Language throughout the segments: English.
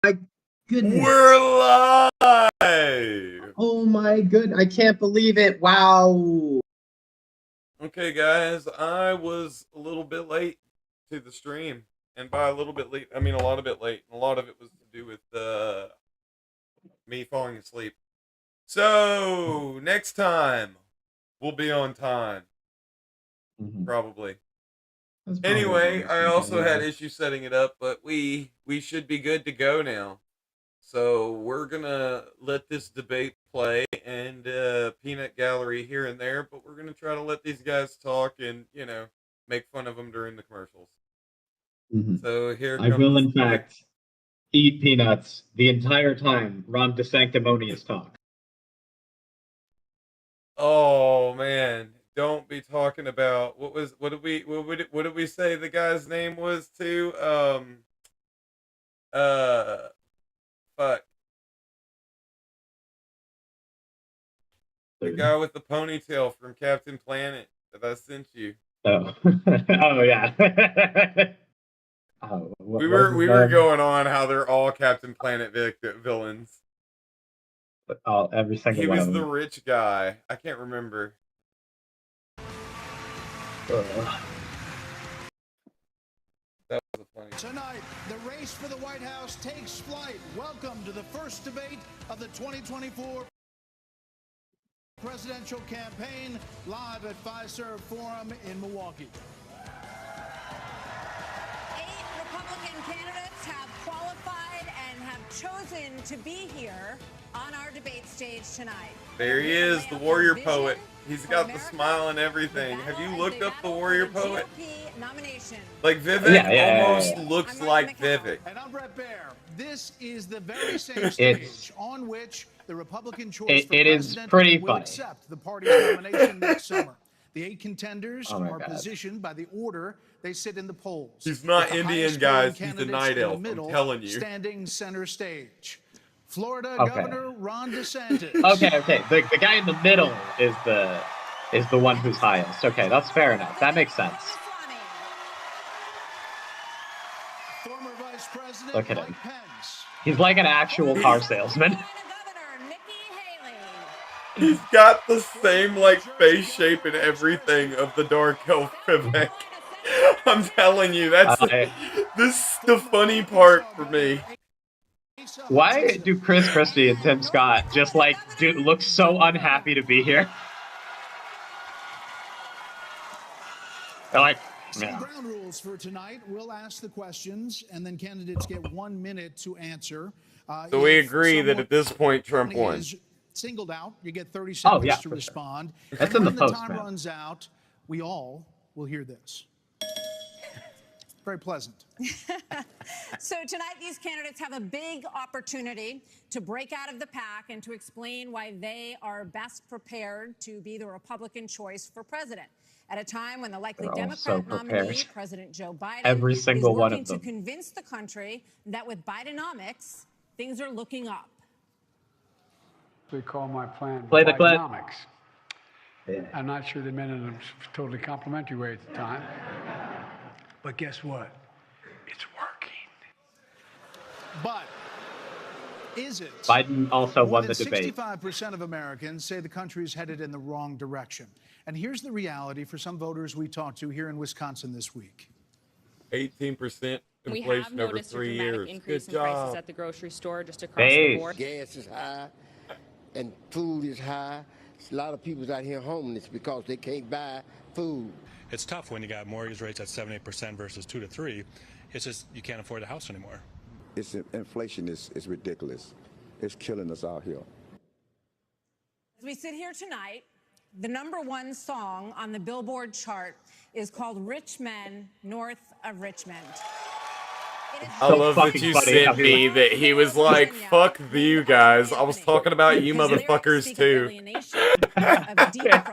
My goodness. We're live! Oh my good. I can't believe it. Wow. Okay, guys, I was a little bit late to the stream. And by a little bit late, I mean a lot of bit late. And a lot of it was to do with me falling asleep. So, next time, we'll be on time. Probably. Anyway, I also had issues setting it up, but we should be good to go now. So we're gonna let this debate play and peanut gallery here and there, but we're gonna try to let these guys talk and make fun of them during the commercials. So here I will, in fact, eat peanuts the entire time Ron DeSanctimonious talk. Oh man, don't be talking about what did we say the guy's name was too? Fuck. The guy with the ponytail from Captain Planet that I sent you. Oh, oh yeah. We were going on how they're all Captain Planet villains. Oh, every single one. He was the rich guy. I can't remember. That was funny. Tonight, the race for the White House takes flight. Welcome to the first debate of the 2024 presidential campaign, live at Fiserv Forum in Milwaukee. 8 Republican candidates have qualified and have chosen to be here on our debate stage tonight. There he is, the warrior poet. He's got the smile and everything. Have you looked up the warrior poet? Like Vivek almost looks like Vivek. And I'm Brett Baer. This is the very same stage on which the Republican choice for president will accept the party's nomination next summer. The 8 contenders are positioned by the order they sit in the polls. He's not Indian, guys. He's a night elf. I'm telling you. Standing center stage. Florida Governor Ron DeSantis. Okay. The guy in the middle is the one who's highest. Okay, that's fair enough. That makes sense. Former Vice President Look at Mike him. Pence. He's like an actual car salesman. He's got the same face shape and everything of the dark elf Vivek. I'm telling you, that's this the funny part for me. Why do Chris Christie and Tim Scott just look so unhappy to be here? They're like, yeah. Ground rules for tonight. We'll ask the questions, and then candidates get 1 minute to answer. So we agree that at this point, Trump won. Singled out, you get 30 seconds to respond. That's and in the when post, the time runs out, we all will hear this. Very pleasant. So tonight, these candidates have a big opportunity to break out of the pack and to explain why they are best prepared to be the Republican choice for president. At a time when the likely Democrat nominee, President Joe Biden, is working to convince the country that with Bidenomics, things are looking up. They call my plan Play the clip. Bidenomics. I'm not sure they meant it in a totally complimentary way at the time. But guess what? It's working. But is it? Biden also won the debate. 65% of Americans say the country is headed in the wrong direction. And here's the reality for some voters we talked to here in Wisconsin this week. 18% inflation over 3 years. Increase in prices at the grocery store just across the board. Gas is high and food is high. A lot of people's out here homeless because they can't buy food. It's tough when you got mortgage rates at 7-8% versus 2 to 3. It's just you can't afford a house anymore. Inflation is ridiculous. It's killing us out here. As we sit here tonight, the #1 song on the Billboard chart is called Rich Men North of Richmond. I love that you sent me that he was like, fuck you guys. I was talking about you motherfuckers too.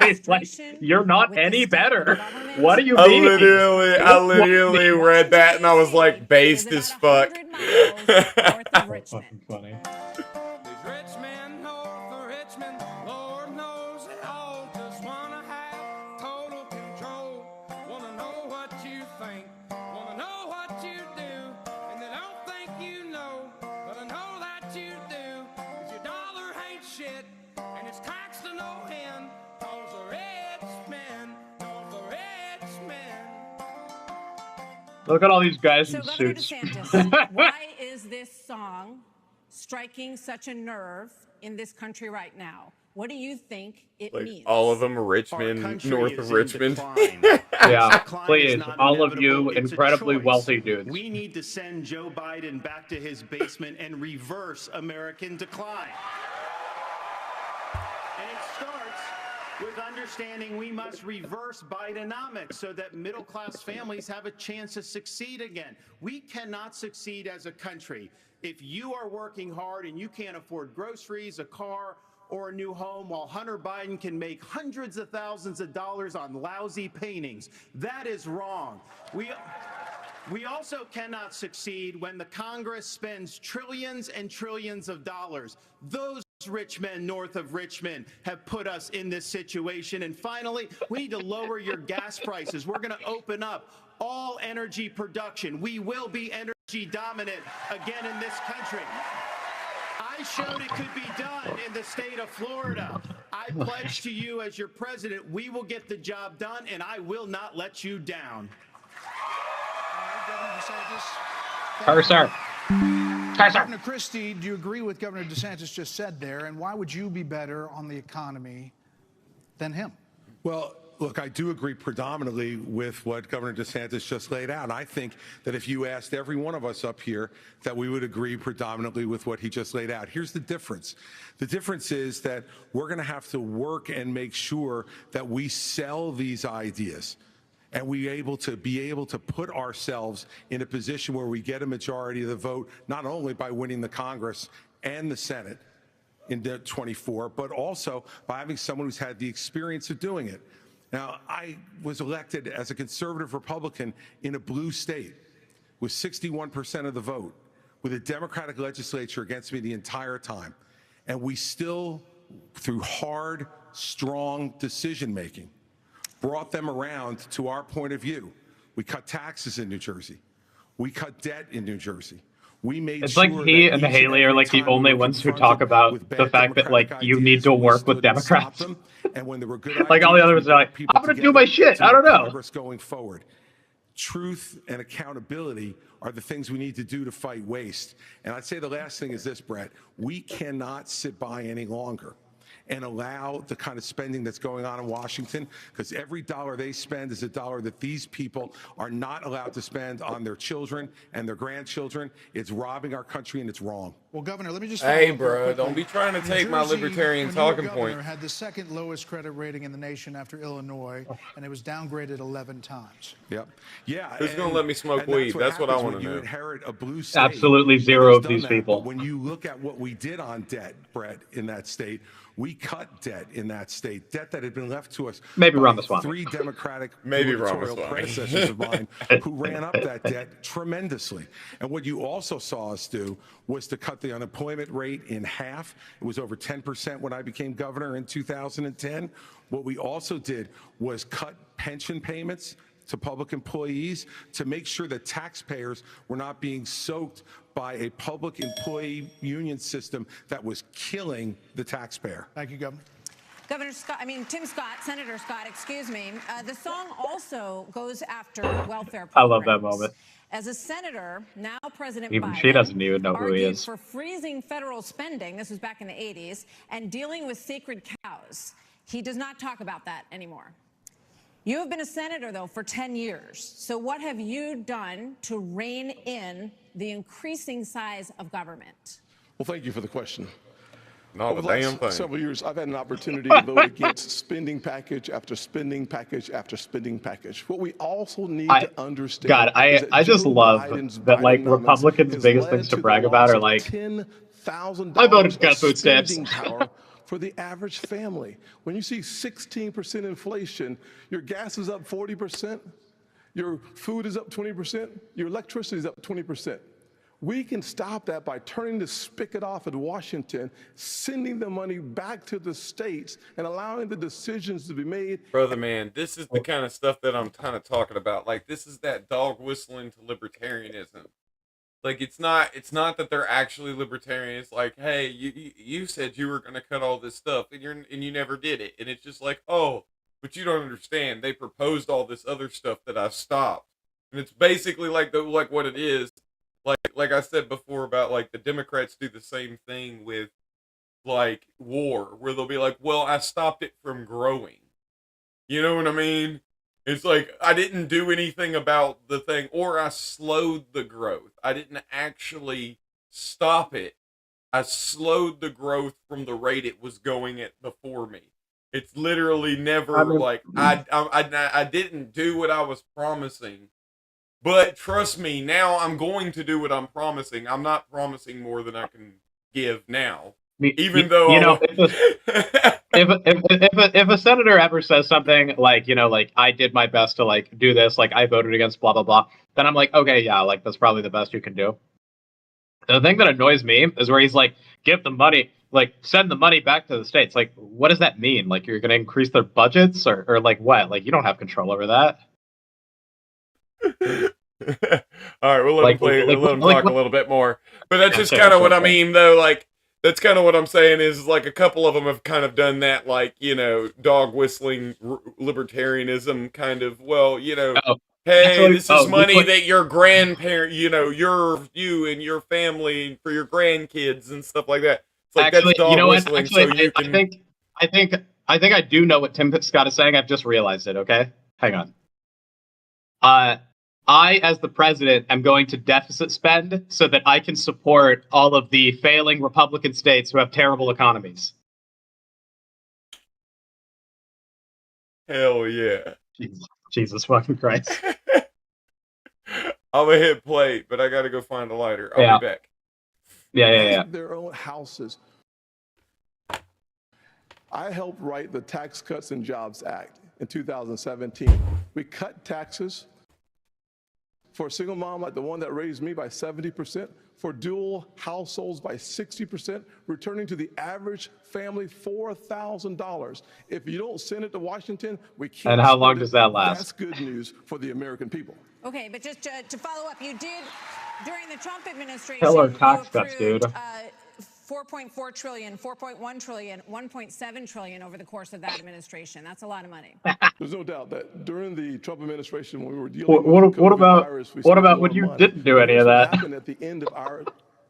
He's like, you're not any beber. What do you mean? I literally read that and I was like, based as fuck. Fucking funny. Look at all these guys So, in Governor suits. DeSantis, why is this song striking such a nerve in this country right now? What do you think it means? All of them are Richmond, north of Richmond. Yeah, please, all of you incredibly wealthy dudes. We need to send Joe Biden back to his basement and reverse American decline. And it starts with understanding we must reverse Bidenomics so that middle-class families have a chance to succeed again. We cannot succeed as a country if you are working hard and you can't afford groceries, a car, or a new home, while Hunter Biden can make hundreds of thousands of dollars on lousy paintings. That is wrong. We also cannot succeed when the Congress spends trillions and trillions of dollars. Those rich men north of Richmond have put us in this situation. And finally, we need to lower your gas prices. We're going to open up all energy production. We will be energy dominant again in this country. I showed it could be done in the state of Florida. I pledge to you as your president, we will get the job done, and I will not let you down. Cursor. Governor Christie, do you agree with Governor DeSantis just said there, and why would you be better on the economy than him? Well, look, I do agree predominantly with what Governor DeSantis just laid out. I think that if you asked every one of us up here, that we would agree predominantly with what he just laid out. Here's the difference. The difference is that we're going to have to work and make sure that we sell these ideas. And be able to put ourselves in a position where we get a majority of the vote, not only by winning the Congress and the Senate in 24, but also by having someone who's had the experience of doing it. Now, I was elected as a conservative Republican in a blue state with 61% of the vote, with a Democratic legislature against me the entire time. And we still, through hard, strong decision-making, brought them around to our point of view. We cut taxes in New Jersey. We cut debt in New Jersey. We made It's like he and Haley are like the only ones who talk about the fact that like you need to work with Democrats. And when there were good like all the others are like, I'm gonna do my shit. I don't know. Going forward, truth and accountability are the things we need to do to fight waste. And I'd say the last thing is this, Brett: we cannot sit by any longer and allow the kind of spending that's going on in Washington, because every dollar they spend is a dollar that these people are not allowed to spend on their children and their grandchildren. It's robbing our country, and it's wrong. Well, Governor, let me just... Hey, bro, don't be trying to take my libertarian talking point. Had the second lowest credit rating in the nation after Illinois, and it was downgraded 11 times. Yep. Yeah. Who's going to let me smoke weed? That's what I want to know. You inherit a blue state. Absolutely zero of these people. But when you look at what we did on debt, Brett, in that state, we cut debt in that state, debt that had been left to us maybe by Ramaswamy. 3 Democratic predecessors of mine who ran up that debt tremendously. And what you also saw us do was to cut the unemployment rate in half. It was over 10% when I became governor in 2010. What we also did was cut pension payments to public employees to make sure that taxpayers were not being soaked by a public employee union system that was killing the taxpayer. Thank you, Governor. Tim Scott, Senator Scott, excuse me. The song also goes after welfare programs. I love that moment. As a senator, now President Even Biden she doesn't even know who he is. for freezing federal spending, this was back in the 80s, and dealing with sacred cows. He does not talk about that anymore. You have been a senator, though, for 10 years. So what have you done to rein in the increasing size of government? Well, thank you for the question. Not Over a the damn last thing. several years, I've had an opportunity to vote against spending package after spending package after spending package. What we also need to understand God, is that I just Joe love Biden's that like Bidenomics Republicans' has biggest led things to the brag about loss are of like, $10,000 I voted to cut of food stamps. spending power for the average family. When you see 16% inflation, your gas is up 40%, your food is up 20%, your electricity is up 20%. We can stop that by turning the spigot off at Washington, sending the money back to the states, and allowing the decisions to be made. Brother, man, this is the kind of stuff that I'm kind of talking about. Like, this is that dog whistling to libertarianism. Like, it's not that they're actually libertarians. Like, hey, you said you were going to cut all this stuff, and you never did it. And it's just like, oh, but you don't understand. They proposed all this other stuff that I stopped. And it's basically like what it is. Like I said before about like the Democrats do the same thing with like war, where they'll be like, well, I stopped it from growing. You know what I mean? It's like, I didn't do anything about the thing, or I slowed the growth. I didn't actually stop it. I slowed the growth from the rate it was going at before me. It's literally never like, I didn't do what I was promising. But trust me, now I'm going to do what I'm promising. I'm not promising more than I can give now. Even though if a senator ever says something like, like I did my best to like do this, like I voted against blah blah blah, then I'm like, okay, yeah, like that's probably the best you can do. The thing that annoys me is where he's like, give the money, like send the money back to the states. Like, what does that mean? Like you're gonna increase their budgets or like what? Like you don't have control over that. All right, we'll let him play. We'll let him talk a little bit more. But that's just kind of what I mean, though. Like, that's kind of what I'm saying is like a couple of them have kind of done that, like, dog whistling libertarianism kind of. Well, hey, this is money that your grandparent, you and your family for your grandkids and stuff like that. It's like that's dog whistling. Actually, I think I do know what Tim Scott is saying. I've just realized it. Okay, hang on. I, as the president, am going to deficit spend so that I can support all of the failing Republican states who have terrible economies. Hell yeah. Jesus fucking Christ. I'm going to hit play, but I got to go find a lighter. I'll be back. Yeah. Their own houses. I helped write the Tax Cuts and Jobs Act in 2017. We cut taxes for a single mom like the one that raised me by 70%, for dual households by 60%, returning to the average family $4,000. If you don't send it to Washington, we can't. And how long does that last? That's good news for the American people. Okay, but just to follow up, you did, during the Trump administration, Killer tax cuts, dude. 4.4 trillion, 4.1 trillion, 1.7 trillion over the course of that administration. That's a lot of money. There's no doubt that during the Trump administration, when we were dealing with the what about virus, what about when you didn't do any of that? What happened at the end of our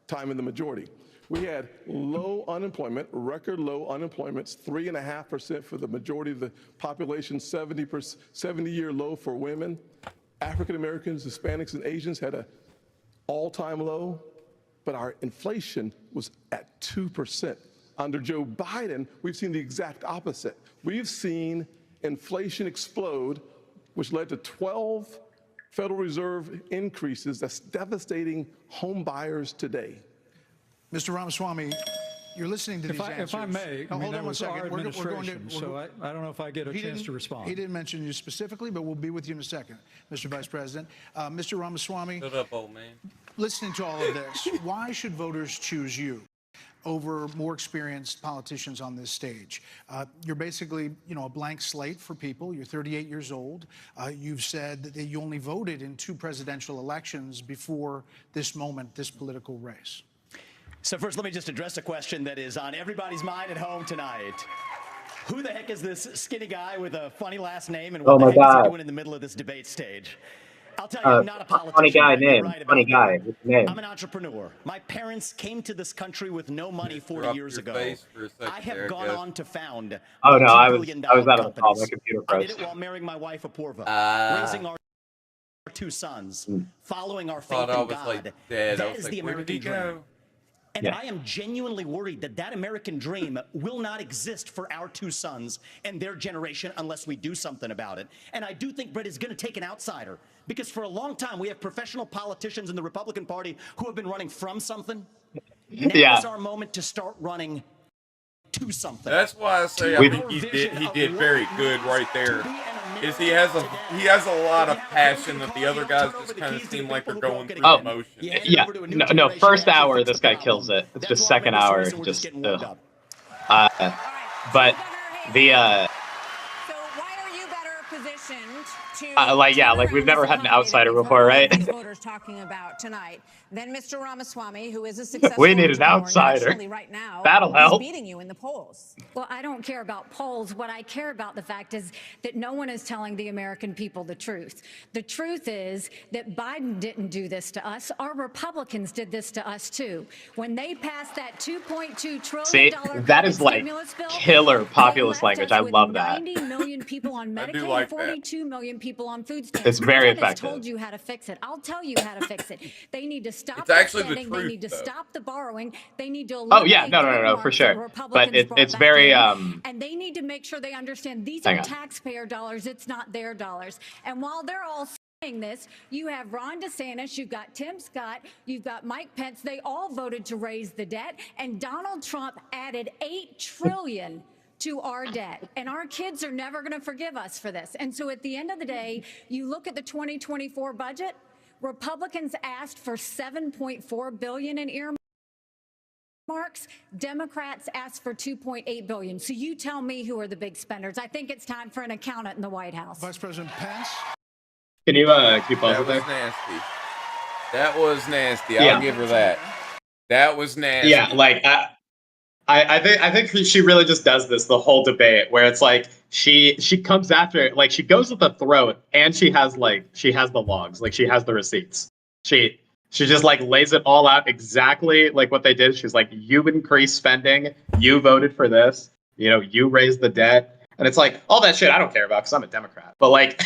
time in the majority? We had low unemployment, record low unemployments, 3.5% for the majority of the population, 70-year low for women. African Americans, Hispanics, and Asians had an all-time low. But our inflation was at 2%. Under Joe Biden, we've seen the exact opposite. We've seen inflation explode, which led to 12 Federal Reserve increases that's devastating home buyers today. Mr. Ramaswamy, you're listening to these answers. If I may, hold on one second. We're going to, so I don't know if I get a chance to respond. He didn't mention you specifically, but we'll be with you in a second, Mr. Vice President. Mr. Ramaswamy, shut up, old man. Listening to all of this, why should voters choose you over more experienced politicians on this stage? You're basically, a blank slate for people. You're 38 years old. You've said that you only voted in 2 presidential elections before this moment, this political race. So first, let me just address a question that is on everybody's mind at home tonight. Who the heck is this skinny guy with a funny last name, and what the heck is he doing in the middle of this debate stage? I'll tell you, I'm not a politician. Funny guy name. Right, funny guy. What's the name? I'm an entrepreneur. My parents came to this country with no money 40 years ago. I have gone on to found oh no, I was out of the call. companies. My computer I froze. did it while marrying my wife Apurva, raising our 2 sons, following our faith in God. That is the American dream. And I am genuinely worried that that American dream will not exist for our 2 sons and their generation unless we do something about it. And I do think Brett is going to take an outsider, because for a long time we have professional politicians in the Republican Party who have been running from something. Now is our moment to start running to something. That's why I say I think he did very good right there. Is he has a lot of passion that the other guys just kind of seem like they're going through the motions. Yeah, no, first hour this guy kills it. It's just second hour just but the So why are you better positioned like we've never had an outsider before, right? Voters talking about tonight. Then Mr. Ramaswamy, who is a successful we need an outsider. right now, that'll help. He's beating you in the polls. Well, I don't care about polls. What I care about the fact is that no one is telling the American people the truth. The truth is that Biden didn't do this to us. Our Republicans did this to us too. When they passed that $2.2 trillion that is like stimulus bill, killer populist language. I love that. 90 million people on Medicaid, like 42 million people on food stamps. It's very No one has effective. told you how to fix it. I'll tell you how to fix it. They need to stop It's actually the spending. truth, They need to though. stop the borrowing. They need to Oh yeah, no, for sure. But it's very and they need to make sure they understand these are taxpayer dollars. It's not their dollars. And while they're all saying this, you have Ron DeSantis, you've got Tim Scott, you've got Mike Pence. They all voted to raise the debt, and Donald Trump added $8 trillion to our debt, and our kids are never going to forgive us for this. And so at the end of the day, you look at the 2024 budget, Republicans asked for $7.4 billion in earmarks. Democrats asked for $2.8 billion. So you tell me who are the big spenders. I think it's time for an accountant in the White House. Vice President Pence. Can you pause it there? Nasty. That was nasty. Yeah. I'll give her that. That was nasty. Yeah, like I think she really just does this the whole debate where it's like she comes after, like she goes at the throat, and she has the logs, like she has the receipts. She just like lays it all out exactly like what they did. She's like, you increased spending, you voted for this, you raised the debt, and it's like all that shit I don't care about because I'm a Democrat. But like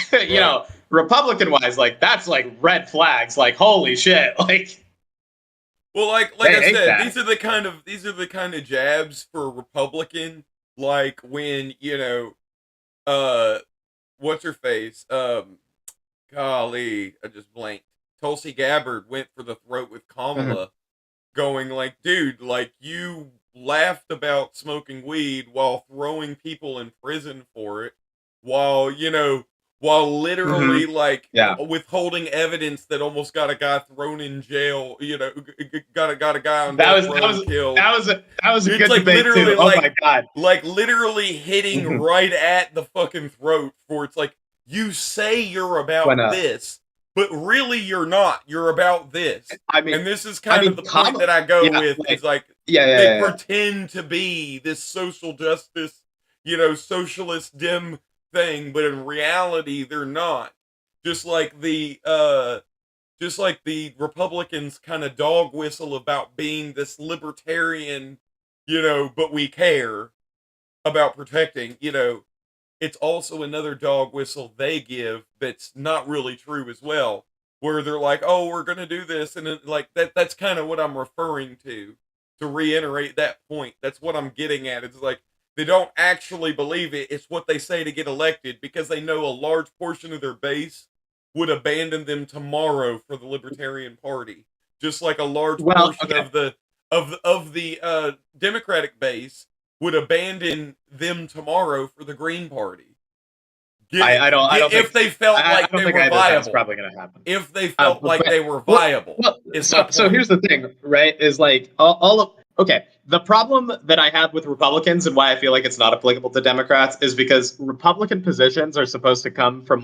Republican wise, like that's like red flags. Like holy shit, like. Well, like I said, these are the kind of jabs for a Republican. Like when what's her face? Golly, I just blanked. Tulsi Gabbard went for the throat with Kamala, going like, dude, like you laughed about smoking weed while throwing people in prison for it, while literally withholding evidence that almost got a guy thrown in jail, got a guy on death row killed. That was a it's good like debate literally too. Oh my god. Like literally hitting right at the fucking throat for it's like you say you're about this, but really you're not. You're about this. I mean, and this is kind of the point that I go with is like they pretend to be this social justice, socialist dim thing, but in reality they're not. Just like the Republicans kind of dog whistle about being this libertarian, but we care about protecting, it's also another dog whistle they give that's not really true as well, where they're like, oh, we're gonna do this, and it, like that's kind of what I'm referring to reiterate that point. That's what I'm getting at. It's like they don't actually believe it. It's what they say to get elected because they know a large portion of their base would abandon them tomorrow for the Libertarian Party. Just like a large portion of the Democratic base would abandon them tomorrow for the Green Party. I don't if they felt like they were viable. That's probably going to happen. If they felt like they were viable. So here's the thing, right? Is like the problem that I have with Republicans and why I feel like it's not applicable to Democrats is because Republican positions are supposed to come from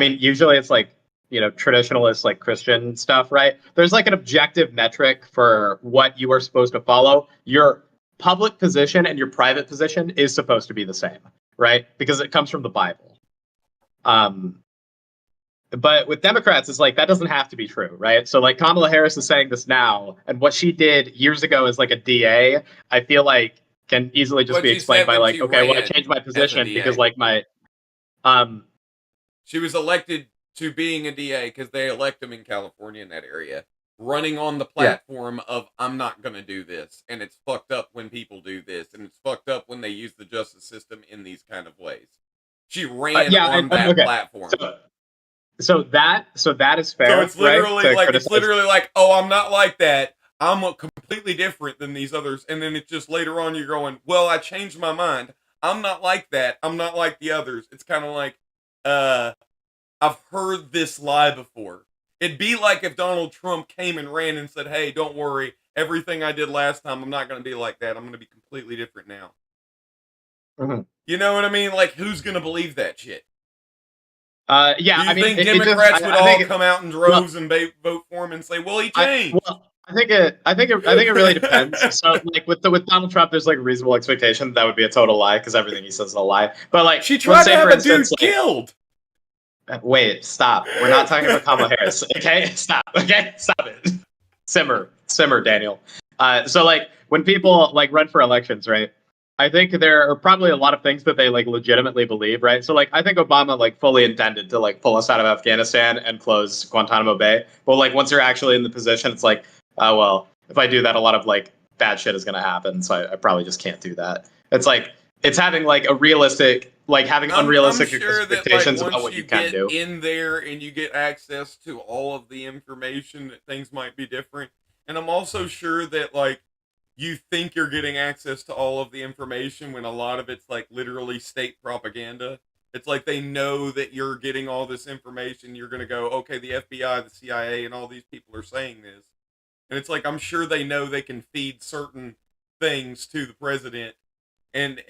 usually it's like, traditionalist, like Christian stuff, right? There's like an objective metric for what you are supposed to follow. Your public position and your private position is supposed to be the same, right? Because it comes from the Bible. But with Democrats, it's like that doesn't have to be true, right? So like Kamala Harris is saying this now, and what she did years ago as like a DA, I feel like can easily just be explained by like, okay, well, I changed my position because like my she was elected to being a DA because they elect them in California in that area, running on the platform of I'm not going to do this, and it's fucked up when people do this, and it's fucked up when they use the justice system in these kind of ways. She ran on that platform. So that is fair. So it's literally it's literally like, oh, I'm not like that. I'm completely different than these others, and then it's just later on you're going, well, I changed my mind. I'm not like that. I'm not like the others. It's kind of like, I've heard this lie before. It'd be like if Donald Trump came and ran and said, hey, don't worry, everything I did last time, I'm not going to be like that. I'm going to be completely different now. Mm-hmm. You know what I mean? Like, who's going to believe that shit? Yeah, Do you think Democrats would all come out in droves and vote for him and say, "Well, he changed"? I think it really depends. So, like with Donald Trump, there's like a reasonable expectation that would be a total lie because everything he says is a lie. But like, she tried to have a dude killed. Wait, stop. We're not talking about Kamala Harris. Okay, stop. Okay, stop it. Simmer, Daniel. So like when people like run for elections, right? I think there are probably a lot of things that they like legitimately believe, right? So like I think Obama like fully intended to like pull us out of Afghanistan and close Guantanamo Bay. But like once you're actually in the position, it's like, oh well, if I do that, a lot of like bad shit is gonna happen. So I probably just can't do that. It's like it's having like a realistic, like having unrealistic expectations about what you can do. In there and you get access to all of the information, that things might be different. And I'm also sure that like you think you're getting access to all of the information when a lot of it's like literally state propaganda. It's like they know that you're getting all this information. You're going to go, okay, the FBI, the CIA, and all these people are saying this. And it's like, I'm sure they know they can feed certain things to the president and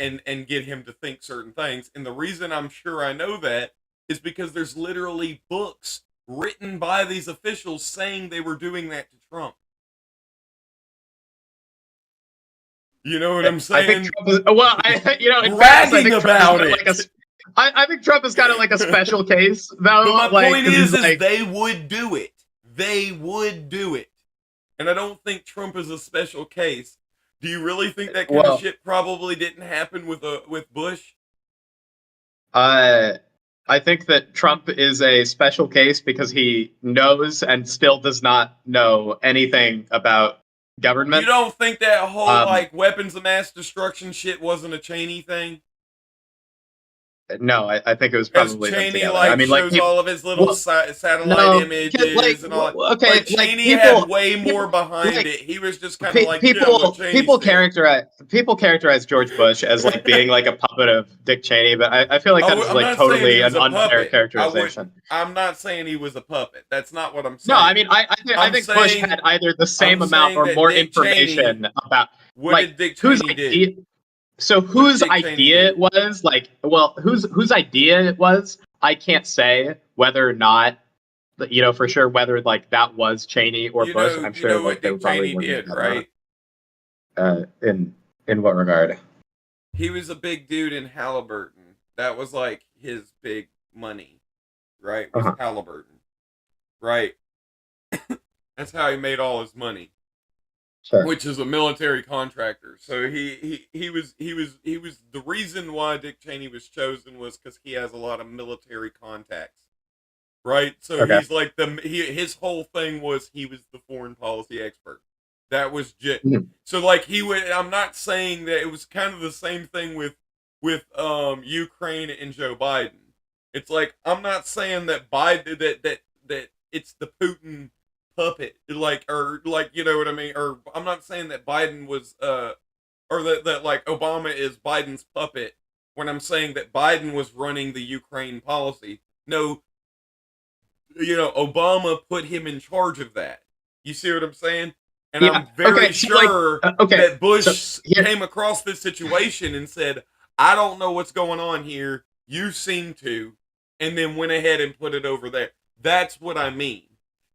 get him to think certain things. And the reason I'm sure I know that is because there's literally books written by these officials saying they were doing that to Trump. You know what I'm saying? I think Trump is, well, bragging about it. Like I think Trump is kind of like a special case, though. But my point is like, they would do it. They would do it. And I don't think Trump is a special case. Do you really think that kind of shit probably didn't happen with Bush? I think that Trump is a special case because he knows and still does not know anything about government. You don't think that whole like weapons of mass destruction shit wasn't a Cheney thing? No, I think it was probably Cheney shows all of his little satellite images and all. Okay, like Cheney had way more behind it. He was just kind of like people characterize George Bush as like being like a puppet of Dick Cheney, but I feel like that is like totally an unfair characterization. I'm not saying he was a puppet. That's not what I'm saying. No, I mean I think Bush had either the same amount or more information about what did Dick Cheney did. So whose idea it was, like, well, whose idea it was, I can't say whether or not, for sure whether like that was Cheney or Bush. I'm sure like they probably did, right? In what regard? He was a big dude in Halliburton. That was like his big money, right? Was Halliburton, right? That's how he made all his money. Sure. Which is a military contractor. So he was the reason why Dick Cheney was chosen was because he has a lot of military contacts, right? So he's like his whole thing was he was the foreign policy expert. That was so like I'm not saying that it was kind of the same thing with Ukraine and Joe Biden. It's like I'm not saying that Biden that it's the Putin puppet, like, or like, you know what I mean? Or I'm not saying that Biden was, or that like Obama is Biden's puppet when I'm saying that Biden was running the Ukraine policy. No, Obama put him in charge of that. You see what I'm saying? And I'm very sure that Bush came across this situation and said, I don't know what's going on here. You seem to, and then went ahead and put it over there. That's what I mean.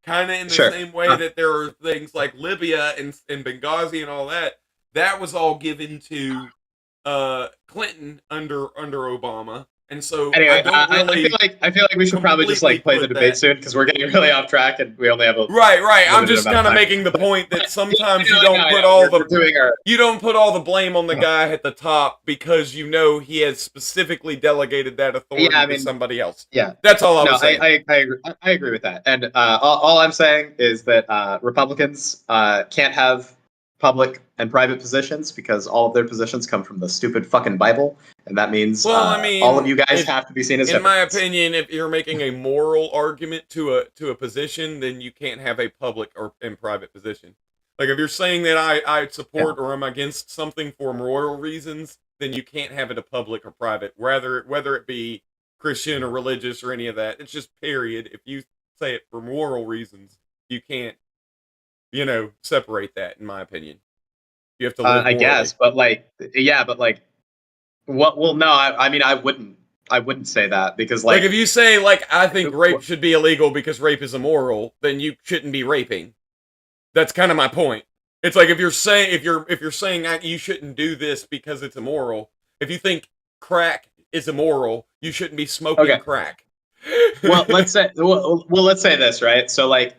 Kind of in the same way that there are things like Libya and Benghazi and all that. That was all given to Clinton under Obama. And so anyway, I feel like we should probably just like play the debate soon because we're getting really off track and we only have a right. I'm just kind of making the point that sometimes you don't put all the blame on the guy at the top because he has specifically delegated that authority to somebody else. Yeah, that's all I was saying. I agree with that. And all I'm saying is that Republicans can't have public and private positions because all of their positions come from the stupid fucking Bible, and that means all of you guys have to be seen as hypocrites. In my opinion, if you're making a moral argument to a position, then you can't have a public and private position. Like if you're saying that I support or am against something for moral reasons, then you can't have it a public or private, whether it be Christian or religious or any of that. It's just period. If you say it for moral reasons, you can't separate that, in my opinion. You have to live I guess, but what? Well, no, I mean, I wouldn't I wouldn't say that because like if you say like I think rape should be illegal because rape is immoral, then you shouldn't be raping. That's kind of my point. It's like if you're saying you shouldn't do this because it's immoral. If you think crack is immoral, you shouldn't be smoking crack. Well, let's say let's say this, right? So like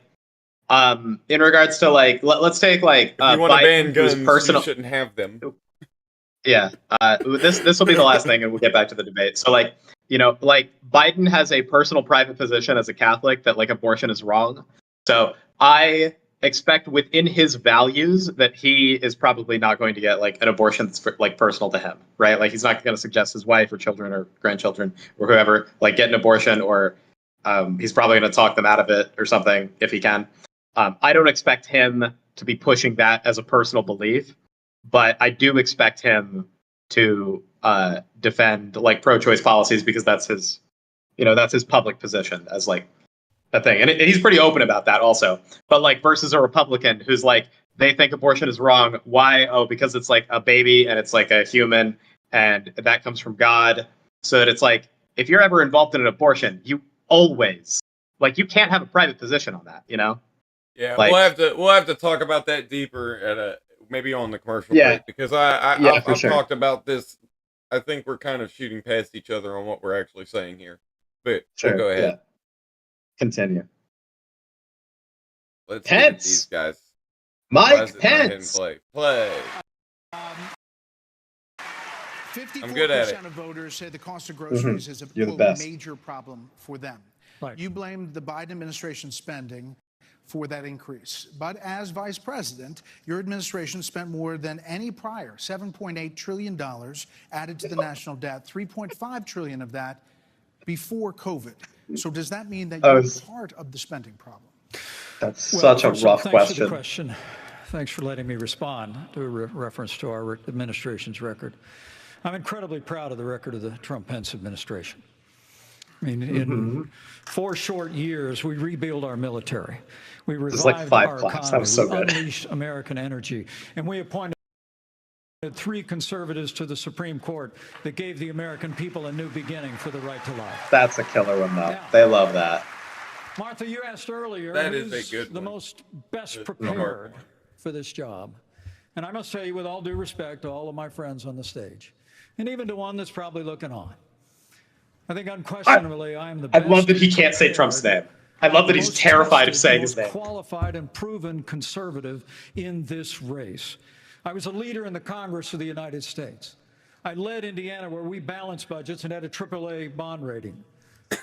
in regards to like let's take like if you want to ban guns, personal... you shouldn't have them. Yeah. This will be the last thing and we'll get back to the debate. So like, you know, like Biden has a personal private position as a Catholic that like abortion is wrong. So I expect within his values that he is probably not going to get like an abortion that's like personal to him, right? Like he's not going to suggest his wife or children or grandchildren or whoever like get an abortion, or he's probably going to talk them out of it or something if he can. I don't expect him to be pushing that as a personal belief, but I do expect him to defend like pro-choice policies because that's his, you know, that's his public position as like a thing. And he's pretty open about that also. But like versus a Republican who's like, they think abortion is wrong. Why? Oh, because it's like a baby and it's like a human and that comes from God. So that it's like, if you're ever involved in an abortion, you always, like, you can't have a private position on that, you know? Yeah, like, we'll have to talk about that deeper at maybe on the commercial break, because I've talked about this. I think we're kind of shooting past each other on what we're actually saying here. But we'll go ahead. Yeah. Continue. Let's Pence. get these guys. Mike Pence. Play. 54% of voters say the cost of groceries is a quote, major problem for them. Right. You blamed the Biden administration spending for that increase. But as vice president, your administration spent more than any prior, $7.8 trillion added to the national debt, $3.5 trillion of that before COVID. So does that mean that you're part of the spending problem? That's such a rough question. Thanks for the question. Thanks for letting me respond to a reference to our administration's record. I'm incredibly proud of the record of the Trump-Pence administration. I mean, in 4 short years, we rebuilt our military. We revived our economy. We unleashed American energy. And we appointed 3 conservatives to the Supreme Court that gave the American people a new beginning for the right to life. That's a killer one, though. They love that. Martha, you asked earlier, who's the most best prepared for this job. And I must say, with all due respect to all of my friends on the stage, and even to one that's probably looking on, I think unquestionably I am the best. I love that he can't say Trump's name. I love that he's terrified of saying his name. Qualified and proven conservative in this race. I was a leader in the Congress of the United States. I led Indiana where we balanced budgets and had a AAA bond rating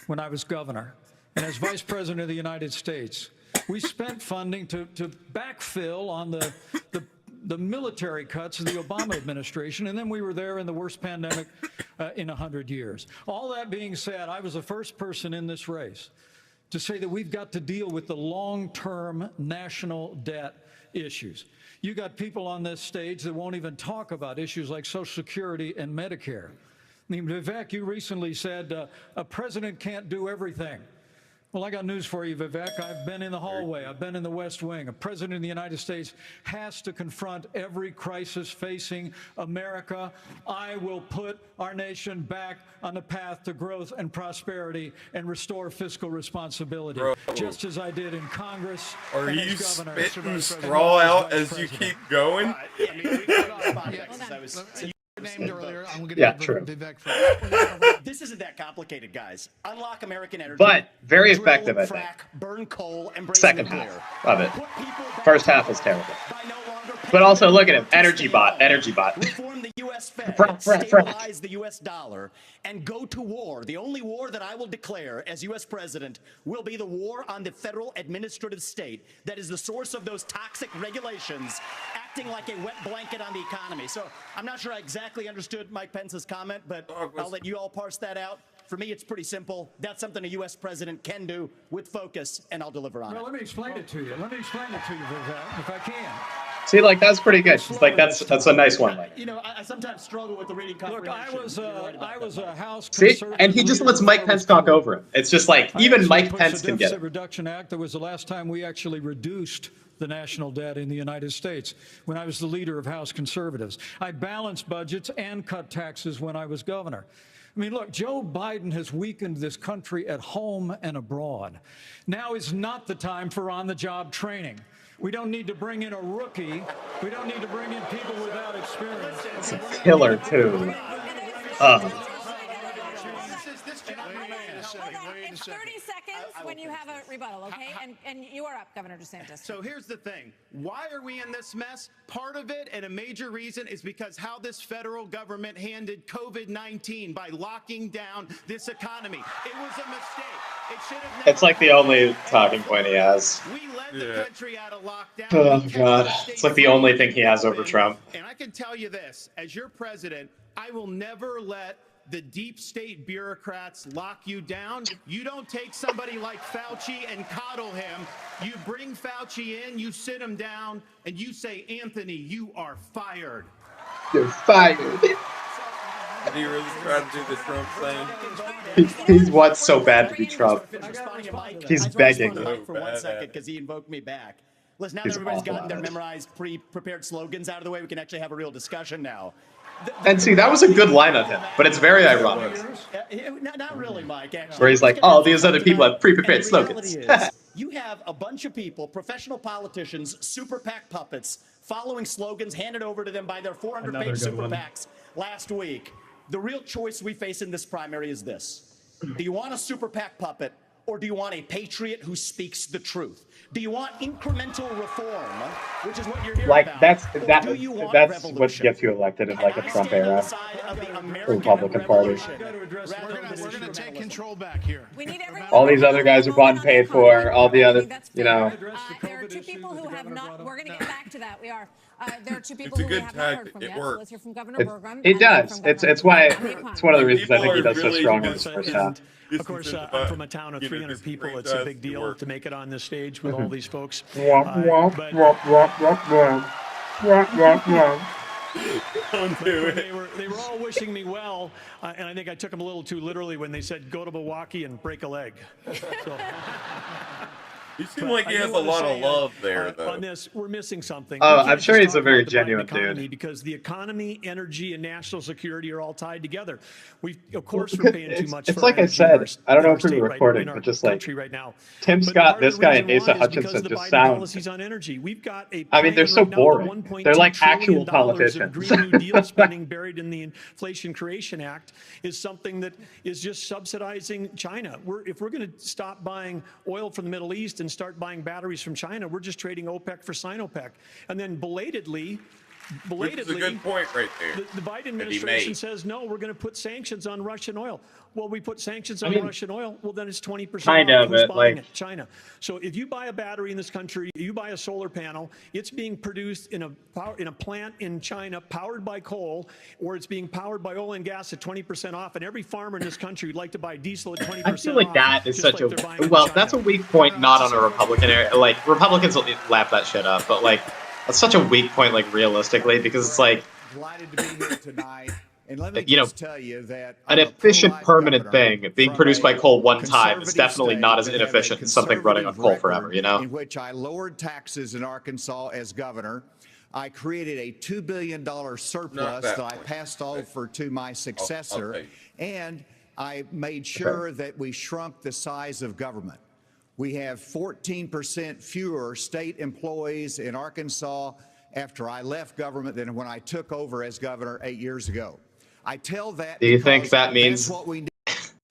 when I was governor. And as vice president of the United States, we spent funding to backfill on the military cuts of the Obama administration, and then we were there in the worst pandemic in 100 years. All that being said, I was the first person in this race to say that we've got to deal with the long-term national debt issues. You got people on this stage that won't even talk about issues like Social Security and Medicare. I mean, Vivek, you recently said a president can't do everything. Well, I got news for you, Vivek. I've been in the hallway. I've been in the West Wing. A president of the United States has to confront every crisis facing America. I will put our nation back on the path to growth and prosperity and restore fiscal responsibility, just as I did in Congress. Are you spitting straw out as you keep going? Named earlier. I'm going to give Vivek first. This isn't that complicated, guys. Unlock American energy. But very effective, I think. Burn coal, embrace second half of it. First half was terrible. But also, look at him. Energy bot. Reform the U.S. Fed, stabilize the U.S. dollar, and go to war. The only war that I will declare as U.S. president will be the war on the federal administrative state that is the source of those toxic regulations acting like a wet blanket on the economy. So I'm not sure I exactly understood Mike Pence's comment, but I'll let you all parse that out. For me, it's pretty simple. That's something a U.S. president can do with focus, and I'll deliver on it. Well, let me explain it to you. Vivek, if I can. See, like, that's pretty good. Like, that's a nice one. Like, you know, I sometimes struggle with the reading comprehension. Look, I was a House conservative. And he just lets Mike Pence talk over him. It's just like, even Mike Pence can get it. The Reduction Act, that was the last time we actually reduced the national debt in the United States when I was the leader of House conservatives. I balanced budgets and cut taxes when I was governor. I mean, look, Joe Biden has weakened this country at home and abroad. Now is not the time for on-the-job training. We don't need to bring in a rookie. We don't need to bring in people without experience. It's a killer, too. It's 30 seconds when you have a rebuttal, okay? And you are up, Governor DeSantis. So here's the thing. Why are we in this mess? Part of it, and a major reason, is because how this federal government handled COVID-19 by locking down this economy. It was a mistake. It should have never It's like the only talking point he has. We led the country out of lockdown. Oh, God. It's like the only thing he has over Trump. And I can tell you this, as your president, I will never let the deep state bureaucrats lock you down. You don't take somebody like Fauci and coddle him. You bring Fauci in, you sit him down, and you say, Anthony, you are fired. You're fired. Did he really try to do the Trump thing? He wants so bad to be Trump. He's begging. For 1 second, because he invoked me back. Listen, now that everybody's gotten their memorized, pre-prepared slogans out of the way, we can actually have a real discussion now. And see, that was a good line on him, but it's very ironic. Not really, Mike, actually. Where he's like, oh, these other people have pre-prepared slogans. You have a bunch of people, professional politicians, super PAC puppets, following slogans handed over to them by their 400-page super PACs last week. The real choice we face in this primary is this. Do you want a super PAC puppet, or do you want a patriot who speaks the truth? Do you want incremental reform, which is what you're here Like, about? that's what gets you elected in like a Trump era. Republican Party. We're going to take control back here. We need everyone. All these other guys are bought and paid for. All the other, you know. There are two people who have not. We're going to get back to that. We are. There are two people who we have not heard from yet. So let's hear from Governor Burgum. It does. It's why. It's one of the reasons I think he does so strong in this first half. Of course, I'm from a town of 300 people. It's a big deal to make it on this stage with all these folks. They were all wishing me well, and I think I took them a little too literally when they said, go to Milwaukee and break a leg. So, you seem like he has a lot of love there, though. On this, we're missing something. Oh, I'm sure he's a very genuine dude. Because the economy, energy, and national security are all tied together. We, of course, we're paying too much. It's like I said. I don't know if we were recording, but just like Tim Scott, this guy, and Asa Hutchinson just sound. On energy. We've got a I mean, they're so boring. They're like actual politicians. Green New Deal spending buried in the Inflation Creation Act is something that is just subsidizing China. If we're going to stop buying oil from the Middle East and start buying batteries from China, we're just trading OPEC for Sinopec. And then belatedly, which is a good point right there. The Biden administration says, no, we're going to put sanctions on Russian oil. Well, we put sanctions on Russian oil. Well, then it's 20% off. Who's buying it? China. So if you buy a battery in this country, you buy a solar panel, it's being produced in a plant in China powered by coal, or it's being powered by oil and gas at 20% off. And every farmer in this country would like to buy diesel at 20% off. I feel like that is such a that's a weak point, not on a Republican area. Like Republicans will lap that shit up, but like that's such a weak point, like realistically, because it's like delighted to be here tonight. And let me just tell you that an efficient, permanent thing being produced by coal one time is definitely not as inefficient as something running on coal forever, you know? In which I lowered taxes in Arkansas as governor. I created a $2 billion surplus that I passed over to my successor. And I made sure that we shrunk the size of government. We have 14% fewer state employees in Arkansas after I left government than when I took over as governor 8 years ago. I tell that. Do you think that means? What we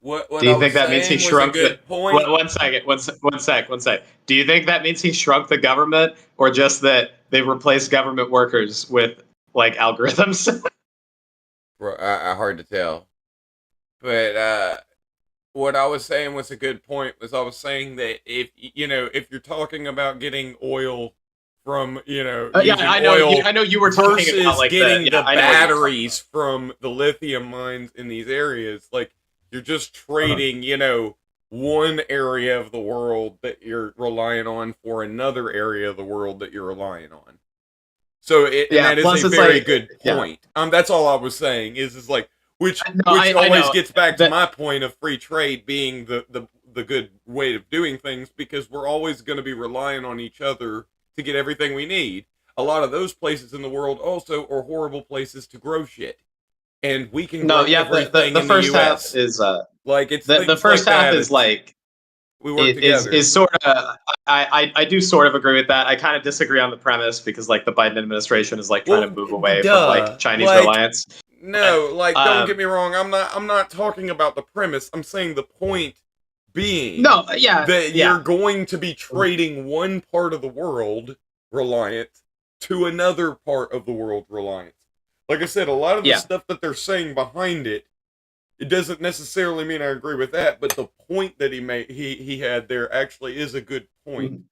What do you think that means he shrunk the? One sec. Do you think that means he shrunk the government, or just that they replaced government workers with like algorithms? Hard to tell. But what I was saying was a good point. Was I was saying that if you're talking about getting oil from I know you were talking about like getting the batteries from the lithium mines in these areas, like you're just trading one area of the world that you're relying on for another area of the world that you're relying on. So that is a very good point. That's all I was saying is like which always gets back to my point of free trade being the good way of doing things, because we're always going to be relying on each other to get everything we need. A lot of those places in the world also are horrible places to grow shit. and we can grow everything the in first the US. half is like it's the first like half that. is like we work together. Is sort of I do sort of agree with that. I kind of disagree on the premise because like the Biden administration is like trying to move away from like Chinese reliance. No, like don't get me wrong. I'm not talking about the premise. I'm saying the point being that you're going to be trading one part of the world reliant to another part of the world reliant. Like I said, a lot of the stuff that they're saying behind it, it doesn't necessarily mean I agree with that, but the point that he had there actually is a good point.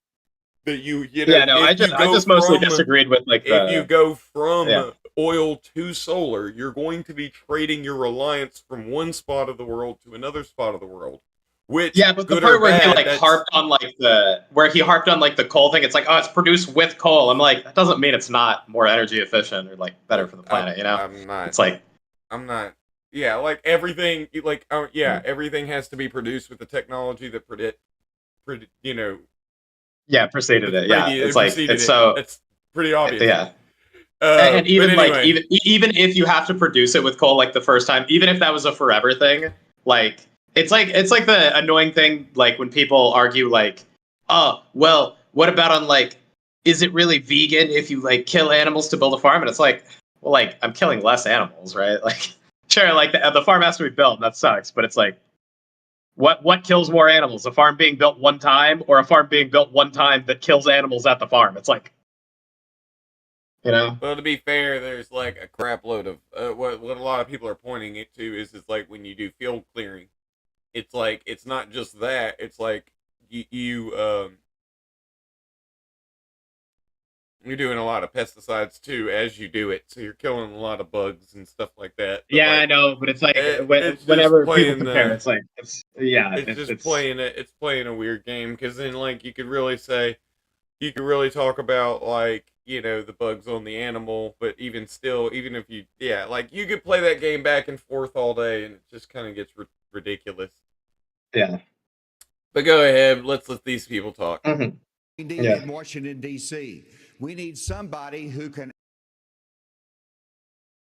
That you know, I just mostly disagreed with like if you go from oil to solar, you're going to be trading your reliance from one spot of the world to another spot of the world. Which but the part where he like harped on like the coal thing, it's like, oh, it's produced with coal. I'm like, that doesn't mean it's not more energy efficient or like better for the planet, you know? I'm not. Yeah, like everything, like everything has to be produced with the technology that preceded it. Yeah, it's like it's pretty obvious. Yeah. And even like even if you have to produce it with coal like the first time, even if that was a forever thing, like it's like the annoying thing like when people argue like, oh well, what about on like, is it really vegan if you like kill animals to build a farm? And it's like, well, like I'm killing less animals, right? Like sure, like the farm has to be built, and that sucks, but it's like, what kills more animals? A farm being built one time, or a farm being built one time that kills animals at the farm? It's like, you know. Well, to be fair, there's like a crap load of what a lot of people are pointing it to is like when you do field clearing, it's like it's not just that. It's like you're doing a lot of pesticides too as you do it, so you're killing a lot of bugs and stuff like that. But I know, but it's like whenever people compare, it's like it's playing a weird game because then like you could really talk about like the bugs on the animal, but even if you like you could play that game back and forth all day and it just kind of gets ridiculous. Yeah. But go ahead, let's let these people talk. Mm-hmm. In Washington, D.C. We need somebody who can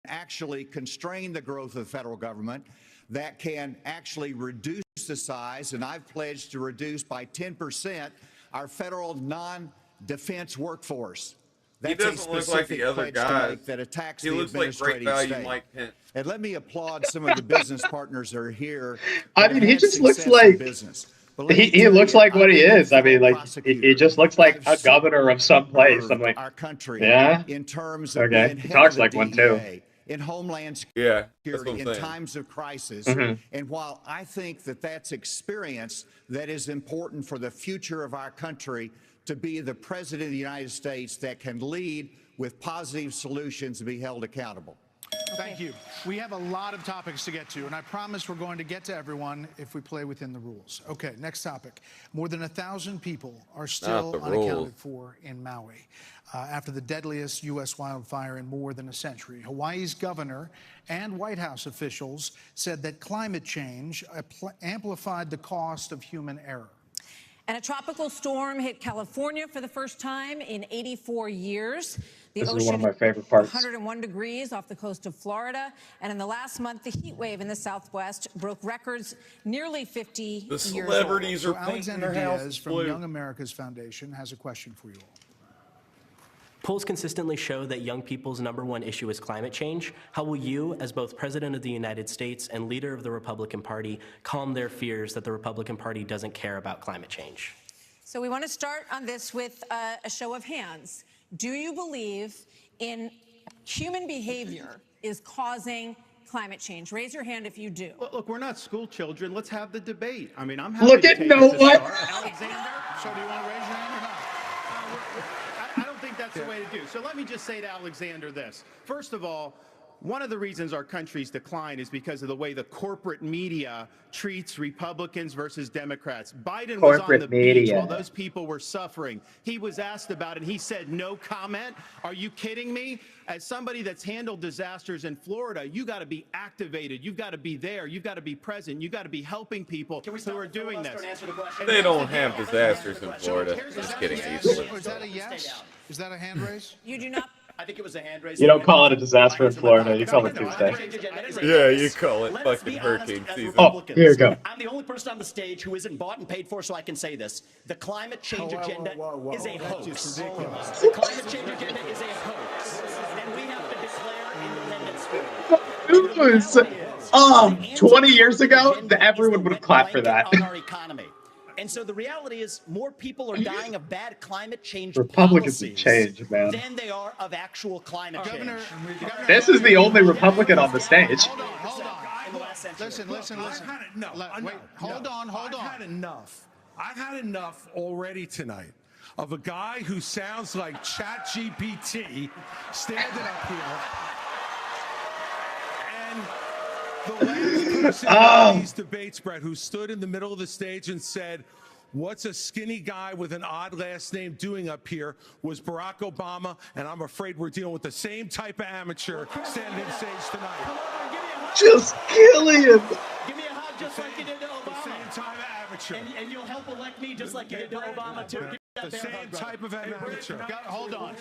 actually constrain the growth of the federal government, that can actually reduce the size, and I've pledged to reduce by 10% our federal non-defense workforce. He doesn't look like the other guys. That attacks he the looks like great value Mike Pence. And let me applaud some of the business partners that are here. I mean, he just looks like he looks like what he is. I mean, like he just looks like a governor of some place. I'm like, our country, in terms of being he talks like one too. In homeland security, in times of crisis. And while I think that that's experience that is important for the future of our country, to be the president of the United States that can lead with positive solutions and be held accountable. Thank you. We have a lot of topics to get to, and I promise we're going to get to everyone if we play within the rules. Okay, next topic. More than 1,000 people are still unaccounted for in Maui after the deadliest U.S. wildfire in more than a century. Hawaii's governor and White House officials said that climate change amplified the cost of human error. And a tropical storm hit California for the first time in 84 years. This is one of my favorite parts. 101 degrees off the coast of Florida. And in the last month, the heat wave in the Southwest broke records nearly 50 years old. The celebrities are painting their houses from blue. Young America's Foundation has a question for you all. Polls consistently show that young people's #1 issue is climate change. How will you, as both President of the United States and leader of the Republican Party, calm their fears that the Republican Party doesn't care about climate change? So we want to start on this with a show of hands. Do you believe in human behavior is causing climate change? Raise your hand if you do. Look, we're not school children. Let's have the debate. I mean, I'm happy to take no it to one. start. Alexander, so do you want to raise your hand or not? I don't think that's the way to do. So let me just say to Alexander this. First of all, one of the reasons our country's decline is because of the way the corporate media treats Republicans versus Democrats. Biden was on the beach while those people were suffering. He was asked about it. He said no comment. Are you kidding me? As somebody that's handled disasters in Florida, you got to be activated. You've got to be there. You've got to be present. You've got to be helping people who are doing this. They don't have disasters in Florida. Just kidding. Is that a yes? Is that a hand raise? You do not I think it was a hand raise. You don't call it a disaster in Florida. You call it Tuesday. Yeah, you call it fucking hurricane season. Oh, here you go. I'm the only person on the stage who isn't bought and paid for, so I can say this. The climate change agenda is a hoax. The climate change agenda is a hoax. And we have to declare independence. 20 years ago, everyone would have clapped for that. On our economy. And so the reality is more people are dying of bad climate change Republicans policies change, man. than they are of actual climate change. This is the only Republican on the stage. Hold on. Listen. Hold on. I've had enough. I've had enough already tonight of a guy who sounds like ChatGPT standing up here. And the last person in these debates, Brett, who stood in the middle of the stage and said, "What's a skinny guy with an odd last name doing up here?" was Barack Obama, and I'm afraid we're dealing with the same type of amateur standing on stage tonight. Just killing him. Give me a hug just like you did to Obama. The same type of amateur. And you'll help elect me just like you did to Obama, too. The same type of amateur. Hold on.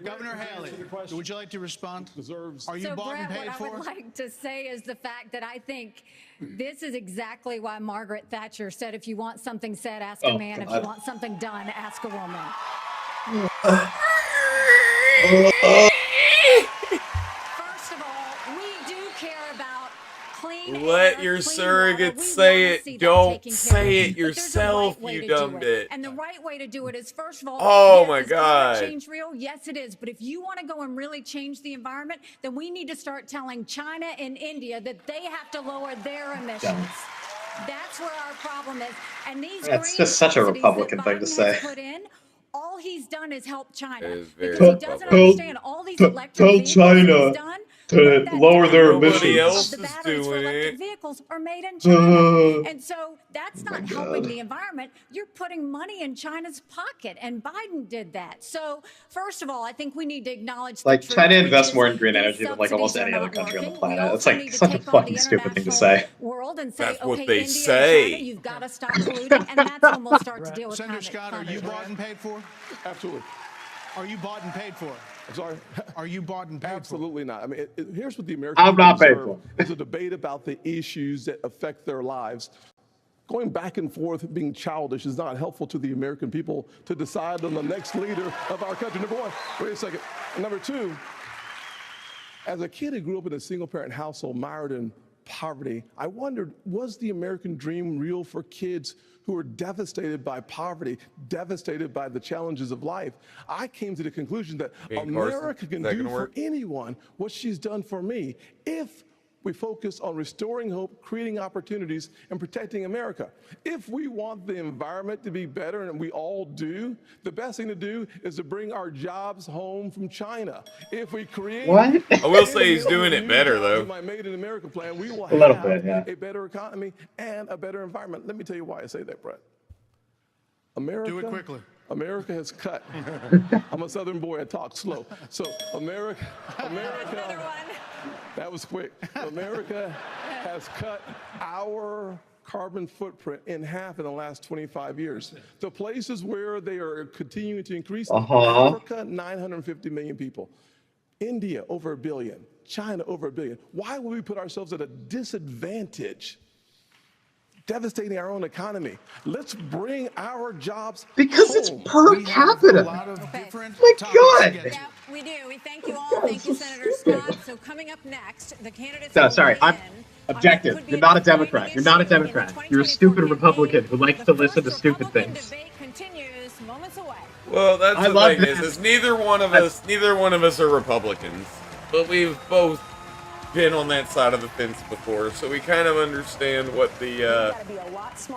Governor Haley, would you like to respond? Are you bought and paid for? What I would like to say is the fact that I think this is exactly why Margaret Thatcher said, if you want something said, ask a man. If you want something done, ask a woman. First of all, we do care about clean air, Let your clean surrogates water. say We wanna see it. that Don't taken care say of. it But there's a yourself, right way you to dumb do it. bitch. And the right way to do it is, first of all, Oh yes, my is climate God. change real? Yes, it is. But if you want to go and really change the environment, then we need to start telling China and India that they have to lower their emissions. That's where our problem is. And these That's green just such a subsidies Republican that thing to Biden say. has put in, all he's done is help China. It is very Because he doesn't understand all these electric vehicles that he's done. to lower their Nobody emissions. else The is batteries for doing electric it. vehicles are made in China. And so that's not helping the environment. You're putting money in China's pocket, and Biden did that. So first of all, I think we need to acknowledge the Like, truth, China which invests is more in green these energy than like almost subsidies any are other not country on the working. We planet. It's also like need to such a take on fucking the stupid thing to international say. world and say, That's what okay, they India say. and China, you've got to stop polluting, and that's when we'll start to deal with Senator Scott, are you bought and paid for? Absolutely. Are you bought and paid for? I'm sorry? Are you bought and paid Absolutely not. I mean, here's what the American I'm people not paid deserve. for. It's a debate about the issues that affect their lives. Going back and forth, being childish is not helpful to the American people to decide on the next leader of our country. Number one, wait a second. Number two, as a kid who grew up in a single-parent household mired in poverty, I wondered, was the American dream real for kids who were devastated by poverty, devastated by the challenges of life? I came to the conclusion that America can do for anyone what she's done for me if we focus on restoring hope, creating opportunities, and protecting America. If we want the environment to be better, and we all do, the best thing to do is to bring our jobs home from China. If we create... What? I will say he's doing it better, though. My Made in America plan, we will A little have bit, yeah. a better economy and a better environment. Let me tell you why I say that, Brett. America... Do it quickly. America has cut. I'm a Southern boy, I talk slow. So America, that was quick. America has cut our carbon footprint in half in the last 25 years. The places where they are continuing to increase, Africa, 950 million people. India, over 1 billion. China, over 1 billion. Why would we put ourselves at a disadvantage? Devastating our own economy. Let's bring our jobs Because home. it's per capita. My God. Yeah, we do. We thank you all. Thank you, Senator Scott. So coming up next, the candidates. No, sorry, I'm objective. You're not a Democrat. You're not a Democrat. You're a stupid Republican who likes to listen to stupid things. Debate continues moments away. Well, that's I the love thing that. is neither one of us are Republicans, but we've both been on that side of the fence before, so we kind of understand what the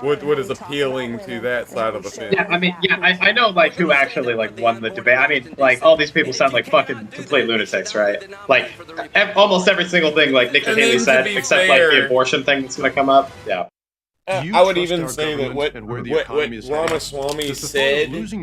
what is appealing to that side of the fence. Yeah, I mean, yeah, I know like who actually like won the debate. I mean, like all these people sound like fucking complete lunatics, right? Like almost every single thing like Nikki Haley said, except like the abortion thing that's gonna come up. Yeah. I would even say that what Ramaswamy said was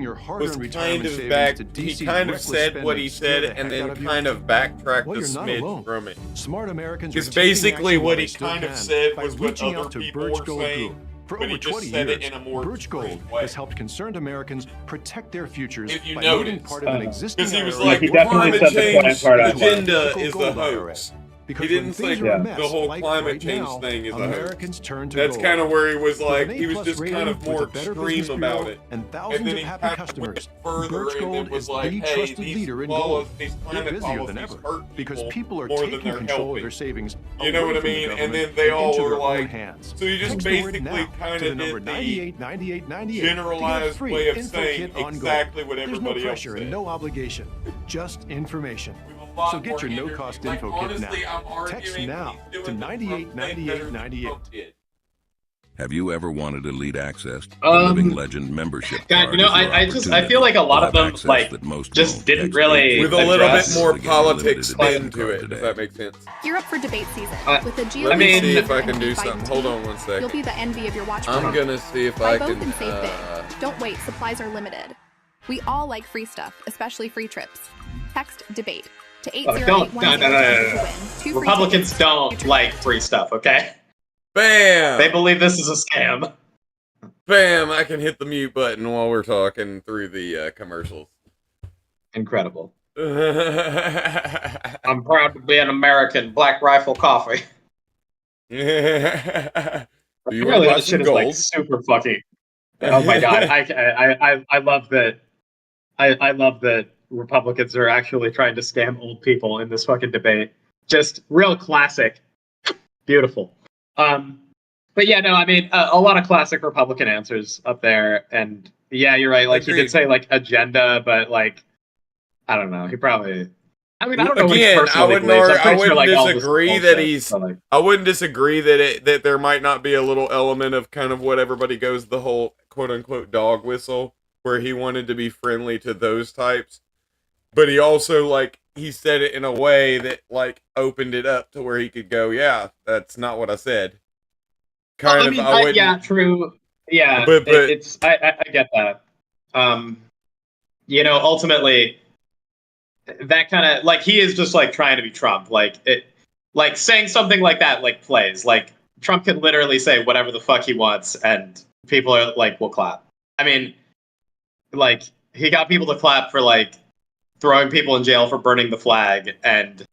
kind of back. He kind of said what he said and then kind of backtracked a smidge from it. Smart Americans Because basically what he kind of said was what other people were saying. For but over he just 20 said years, it in a more Birch Gold discreet way. has helped concerned Americans protect their futures If you by notice. moving part of an existing Because he was IRA like, he the definitely climate said the quiet change part out loud. agenda is a Gold IRA. hoax. Because He when didn't things say are a mess, the whole like climate right change now, thing is a Americans hoax. turn to That's gold. kind of where he was With like, an he was A+ just kind rating, of more with a Better extreme Business about Bureau, it. and thousands then of he happy kind of customers, went further Birch and Gold then was is like, the hey, trusted these leader in follow- gold. these They're climate busier than policies ever hurt because people are more than taking they're control of helping. their savings You know away what I from the mean? And government then they all into were their own like, hands. so you just Text the word basically now kind to the of number did the 989898 generalized to get a free way of info saying kit on exactly gold. what There's no everybody else pressure and said. no obligation, just information. lot So get your more no-cost energy. info Like, kit honestly, now. I'm arguing Text now he's to doing the Trump thing better than 989898. Trump did. Have you ever wanted elite access? The Living Legend membership God, card you know, is your I opportunity. feel like a lot You'll of them have access like that most just won't. didn't Text really With a little bit address more to get your politics limited spin edition to card it. Does today. that make sense? You're up for debate season. With the GOP Let me mean, see if I and can do Biden something. team, Hold on one second. You'll be the envy of your watch I'm party. gonna see if Buy I both can. and save big. Don't wait, supplies are limited. We all like free stuff, especially free trips. Text debate to don't, 80810 to win. 2 free Republicans tickets. don't like free stuff, okay? Bam! They believe this is a scam. Bam! I can hit the mute button while we're talking through the commercials. Incredible. I'm proud to be an American. Black Rifle Coffee. Do you Really, want this to shit buy is some like gold? super fucking. Oh my god! I love that. I love that Republicans are actually trying to scam old people in this fucking debate. Just real classic. Beautiful. But yeah, no, I mean, a lot of classic Republican answers up there, and yeah, you're right. Like he did say like agenda, but like I don't know. He probably. I mean, I don't know what he Again, personally believes. I'm I pretty wouldn't sure, like, all this is disagree that bullshit, he's. but, like, I wouldn't disagree that there might not be a little element of kind of what everybody goes the whole quote unquote dog whistle, where he wanted to be friendly to those types, but he also like he said it in a way that like opened it up to where he could go, yeah, that's not what I said. Kind well, I of, mean, I wouldn't. yeah, true. Yeah, but it's I get that. You know, ultimately, that kind of like he is just like trying to be Trump. Like it, like saying something like that like plays. Like Trump can literally say whatever the fuck he wants, and people are like, will clap. I mean, like he got people to clap for like throwing people in jail for burning the flag, and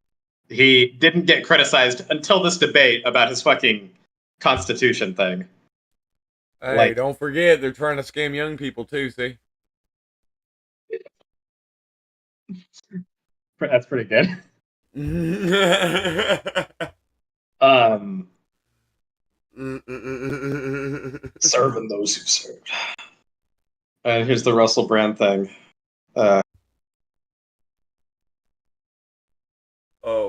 he didn't get criticized until this debate about his fucking Constitution thing. Hey, Like, don't forget they're trying to scam young people too. See, that's pretty good. Serving those who served. And here's the Russell Brand thing. Oh,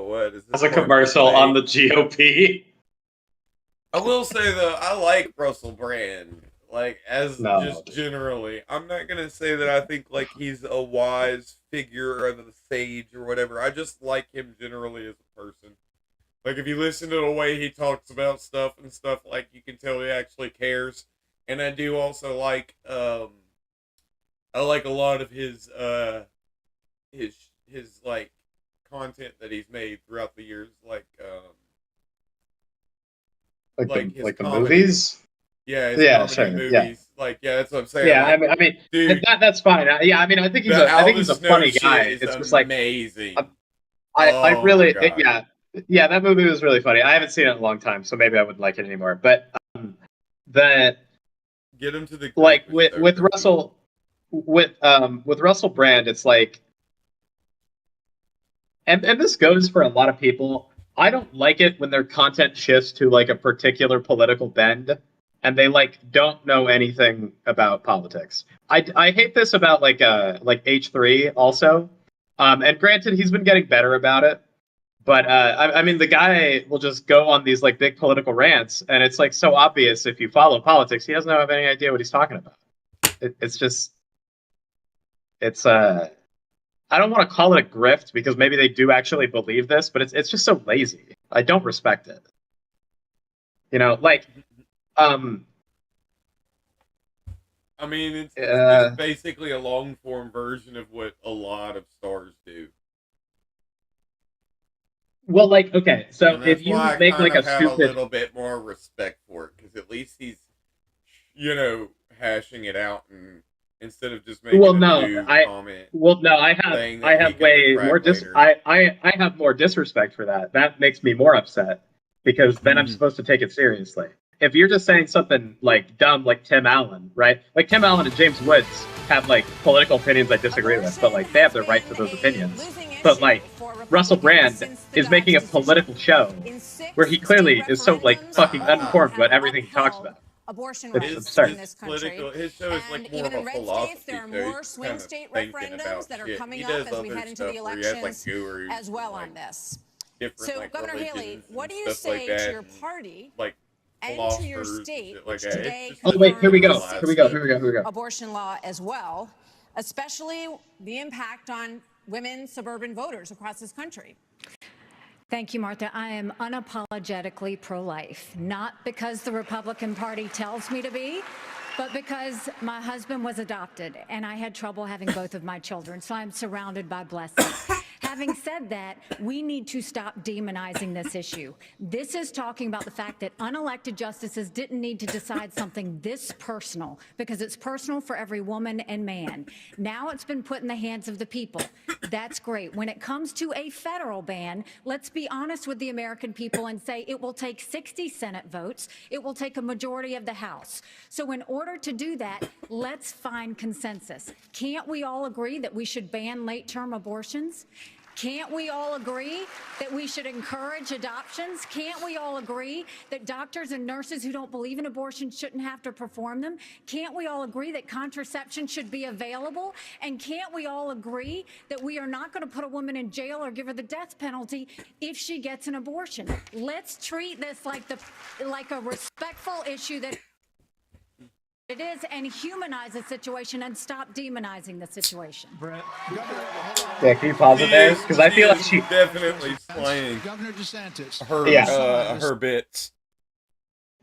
what is this? As a commercial on the GOP. I will say though, I like Russell Brand. Like just generally, I'm not gonna say that I think like he's a wise figure or the sage or whatever. I just like him generally as a person. Like if you listen to the way he talks about stuff and stuff, like you can tell he actually cares. And I do also like I like a lot of his like content that he's made throughout the years, like his the movies. Yeah, his comedy sure, movies. yeah. Like, yeah, that's what I'm saying. Yeah, like, I mean, dude, that's fine. Yeah, I mean, I think he's a funny guy. It's just like amazing. I really, yeah, that movie was really funny. I haven't seen it in a long time, so maybe I wouldn't like it anymore. But the get him to the like with Russell with Russell Brand, it's like, and this goes for a lot of people. I don't like it when their content shifts to like a particular political bend and they like don't know anything about politics. I hate this about like H3 also. And granted, he's been getting better about it. But I mean, the guy will just go on these like big political rants, and it's like so obvious if you follow politics, he doesn't have any idea what he's talking about. I don't want to call it a grift because maybe they do actually believe this, but it's just so lazy. I don't respect it. You know, like, I mean, it's basically a long form version of what a lot of stars do. Well, like, okay, so if you I make kind like of a have stupid, a little bit more respect for it because at least he's you know, hashing it out and instead of just making comment. Well, no, I have way more I have more disrespect for that. That makes me more upset because then I'm supposed to take it seriously. If you're just saying something like dumb, like Tim Allen, right? Like Tim Allen and James Woods have like political opinions I disagree with, but like they have the right to those opinions. But like Russell Brand is making a political show where he clearly is so like fucking uninformed about everything he talks about. Abortion It's rights absurd. in this country. His show is like more even of in a red philosophy states, there are show. more swing state referendums that are coming up as we head into the elections as well on this. So, Governor Haley, what do you say to your party and to your state, which today oh wait, here we go. Abortion law as well, especially the impact on women suburban voters across this country? Thank you, Martha. I am unapologetically pro-life, not because the Republican Party tells me to be, but because my husband was adopted and I had trouble having both of my children, so I'm surrounded by blessings. Having said that, we need to stop demonizing this issue. This is talking about the fact that unelected justices didn't need to decide something this personal, because it's personal for every woman and man. Now it's been put in the hands of the people. That's great. When it comes to a federal ban, let's be honest with the American people and say it will take 60 Senate votes. It will take a majority of the House. So in order to do that, let's find consensus. Can't we all agree that we should ban late-term abortions? Can't we all agree that we should encourage adoptions? Can't we all agree that doctors and nurses who don't believe in abortion shouldn't have to perform them? Can't we all agree that contraception should be available? And can't we all agree that we are not going to put a woman in jail or give her the death penalty if she gets an abortion? Let's treat this like a respectful issue that it is, and humanize the situation and stop demonizing the situation. Brett. Yeah, can you pause it there? Because I feel like she definitely slaying Governor DeSantis. her bits.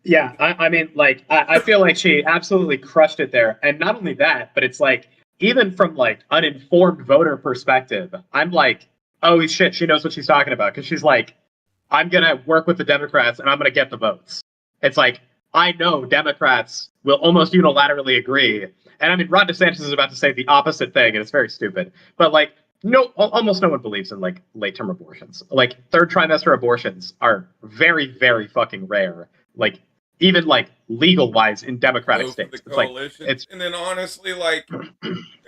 Yeah, I mean, like, I feel like she absolutely crushed it there. And not only that, but it's like, even from like an informed voter perspective, I'm like, oh shit, she knows what she's talking about. Because she's like, I'm going to work with the Democrats and I'm going to get the votes. It's like, I know Democrats will almost unilaterally agree. And I mean, Ron DeSantis is about to say the opposite thing, and it's very stupid. But like, almost no one believes in like late-term abortions. Like third trimester abortions are very, very fucking rare. Like even like legal-wise in Democratic states. And then honestly, like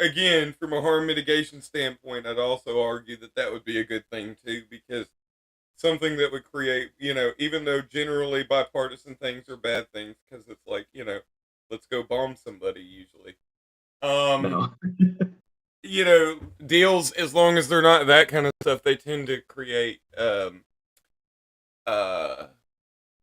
again, from a harm mitigation standpoint, I'd also argue that would be a good thing too, because something that would create, you know, even though generally bipartisan things are bad things, because it's like, you know, let's go bomb somebody usually. You know, deals, as long as they're not that kind of stuff, they tend to create